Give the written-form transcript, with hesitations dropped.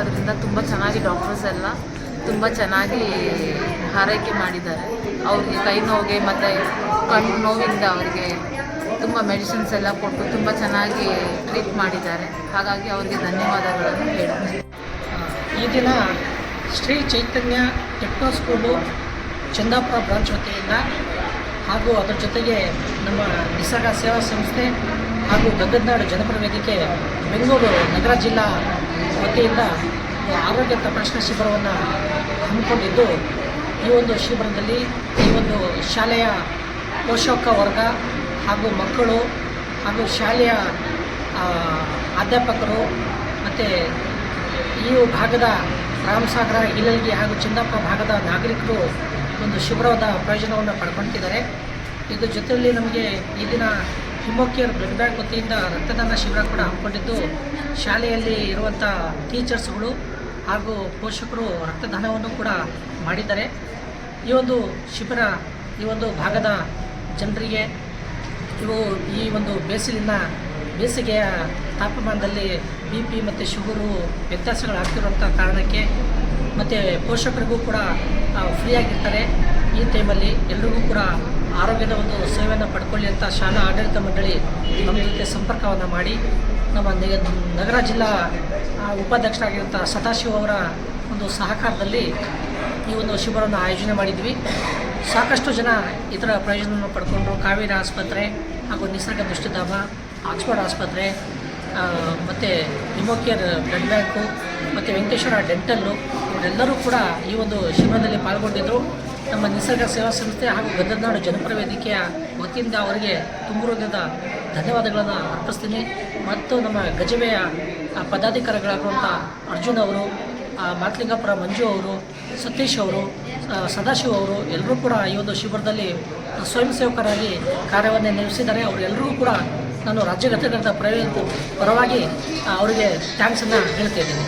ಅದರಿಂದ ತುಂಬ ಚೆನ್ನಾಗಿ ಡಾಕ್ಟರ್ಸ್ ಎಲ್ಲ ತುಂಬ ಚೆನ್ನಾಗಿ ಆರೈಕೆ ಮಾಡಿದ್ದಾರೆ. ಅವ್ರಿಗೆ ಕೈ ನೋವಿಗೆ ಮತ್ತು ಕಣ್ಣು ನೋವಿಂದ ಅವರಿಗೆ ತುಂಬ ಮೆಡಿಸಿನ್ಸ್ ಎಲ್ಲ ಕೊಟ್ಟು ತುಂಬ ಚೆನ್ನಾಗಿ ಟ್ರೀಟ್ ಮಾಡಿದ್ದಾರೆ. ಹಾಗಾಗಿ ಅವರಿಗೆ ಧನ್ಯವಾದಗಳನ್ನು ಹೇಳ್ತೀನಿ. ಈ ದಿನ ಶ್ರೀ ಚೈತನ್ಯ ಟೆಕ್ನೋ ಸ್ಕೂಲು ಚಂದಾಪುರ ಬ್ರಾಂಚ್ ವತಿಯಿಂದ ಹಾಗೂ ಅದರ ಜೊತೆಗೆ ನಮ್ಮ ನಿಸರ್ಗ ಸೇವಾ ಸಂಸ್ಥೆ ಹಾಗೂ ಗಗನನಾಡು ಜನಪರ ವೇದಿಕೆ ಬೆಂಗಳೂರು ನಗರ ಜಿಲ್ಲಾ ವತಿಯಿಂದ ಆರೋಗ್ಯ ತಪಾಸಣಾ ಶಿಬಿರವನ್ನು ಹಮ್ಮಿಕೊಂಡಿದ್ದು, ಈ ಒಂದು ಶಿಬಿರದಲ್ಲಿ ಈ ಒಂದು ಶಾಲೆಯ ಪೋಷಕ ವರ್ಗ ಹಾಗೂ ಮಕ್ಕಳು ಹಾಗೂ ಶಾಲೆಯ ಅಧ್ಯಾಪಕರು ಮತ್ತು ಈ ಭಾಗದ ರಾಮಸಾಗರ, ಇಲಲ್ಗಿ ಹಾಗೂ ಚಂದಾಪುರ ಭಾಗದ ನಾಗರಿಕರು ಒಂದು ಶಿಬಿರದ ಪ್ರಯೋಜನವನ್ನು ಪಡ್ಕೊಳ್ತಿದ್ದಾರೆ. ಇದ್ರ ಜೊತೆಯಲ್ಲಿ ನಮಗೆ ಈ ದಿನ ಹಿಮೋಕೇರ್ ಬ್ಲಡ್ ಬ್ಯಾಂಕ್ ವತಿಯಿಂದ ರಕ್ತದಾನ ಶಿಬಿರ ಕೂಡ ಹಮ್ಮಿಕೊಂಡಿದ್ದು, ಶಾಲೆಯಲ್ಲಿ ಇರುವಂಥ ಟೀಚರ್ಸ್ಗಳು ಹಾಗೂ ಪೋಷಕರು ರಕ್ತದಾನವನ್ನು ಕೂಡ ಮಾಡಿದ್ದಾರೆ. ಈ ಒಂದು ಶಿಬಿರ ಈ ಒಂದು ಭಾಗದ ಜನರಿಗೆ ಈ ಒಂದು ಬೇಸಿಗೆಯ ತಾಪಮಾನದಲ್ಲಿ BP ಮತ್ತು ಶುಗರು ವ್ಯತ್ಯಾಸಗಳಾಗ್ತಿರುವಂಥ ಕಾರಣಕ್ಕೆ ಮತ್ತು ಪೋಷಕರಿಗೂ ಕೂಡ ಫ್ರೀಯಾಗಿರ್ತಾರೆ. ಈ ಟೈಮಲ್ಲಿ ಎಲ್ರಿಗೂ ಕೂಡ ಆರೋಗ್ಯದ ಒಂದು ಸೇವೆಯನ್ನು ಪಡ್ಕೊಳ್ಳಿ ಅಂತ ಶಾಲಾ ಆಡಳಿತ ಮಂಡಳಿ ನಮ್ಮ ಜೊತೆ ಸಂಪರ್ಕವನ್ನು ಮಾಡಿ ನಮ್ಮ ನಗರ ಜಿಲ್ಲಾ ಉಪಾಧ್ಯಕ್ಷರಾಗಿರುವಂಥ ಸದಾಶಿವ ಅವರ ಒಂದು ಸಹಕಾರದಲ್ಲಿ ಈ ಒಂದು ಶಿಬಿರವನ್ನು ಆಯೋಜನೆ ಮಾಡಿದ್ವಿ. ಸಾಕಷ್ಟು ಜನ ಇದರ ಪ್ರಯೋಜನವನ್ನು ಪಡ್ಕೊಂಡ್ರು. ಕಾವೇರಿ ಆಸ್ಪತ್ರೆ ಹಾಗೂ ನಿಸರ್ಗ ದೃಷ್ಟಿಧಾಮ, ಆಕ್ಸ್ಫರ್ಡ್ ಆಸ್ಪತ್ರೆ ಮತ್ತು ಹಿಮೋಕೇರ್ ಬ್ಲಡ್ ಬ್ಯಾಂಕು ಮತ್ತು ವೆಂಕಟೇಶ್ವರ ಡೆಂಟಲ್ಲು ಇವರೆಲ್ಲರೂ ಕೂಡ ಈ ಒಂದು ಶಿಬಿರದಲ್ಲಿ ಪಾಲ್ಗೊಂಡಿದ್ದರು. ನಮ್ಮ ನಿಸರ್ಗ ಸೇವಾ ಸಂಸ್ಥೆ ಹಾಗೂ ಗದಗನಾಡು ಜನಪರ ವೇದಿಕೆಯ ವತಿಯಿಂದ ಅವರಿಗೆ ತುಂಬ ಹೃದಯದ ಧನ್ಯವಾದಗಳನ್ನು ಅರ್ಪಿಸ್ತೀನಿ. ಮತ್ತು ನಮ್ಮ ಗಜವೆಯ ಪದಾಧಿಕಾರಿಗಳಾಗಿರುವಂಥ ಅರ್ಜುನ್ ಅವರು, ಮಾತ್ಲಿಂಗಪುರ ಮಂಜು ಅವರು, ಸತೀಶ್ ಅವರು, ಸದಾಶಿವ ಅವರು ಎಲ್ಲರೂ ಕೂಡ ಈ ಒಂದು ಶಿಬಿರದಲ್ಲಿ ಸ್ವಯಂ ಸೇವಕರಾಗಿ ಕಾರ್ಯವನ್ನು ನಿರ್ವಹಿಸಿದ್ದಾರೆ. ಅವರೆಲ್ಲರಿಗೂ ಕೂಡ ನಾನು ರಾಜ್ಯ ಘಟಕದ ಪರವಾಗಿ ಅವರಿಗೆ ಥ್ಯಾಂಕ್ಸನ್ನು ಹೇಳ್ತಾ ಇದ್ದೀನಿ.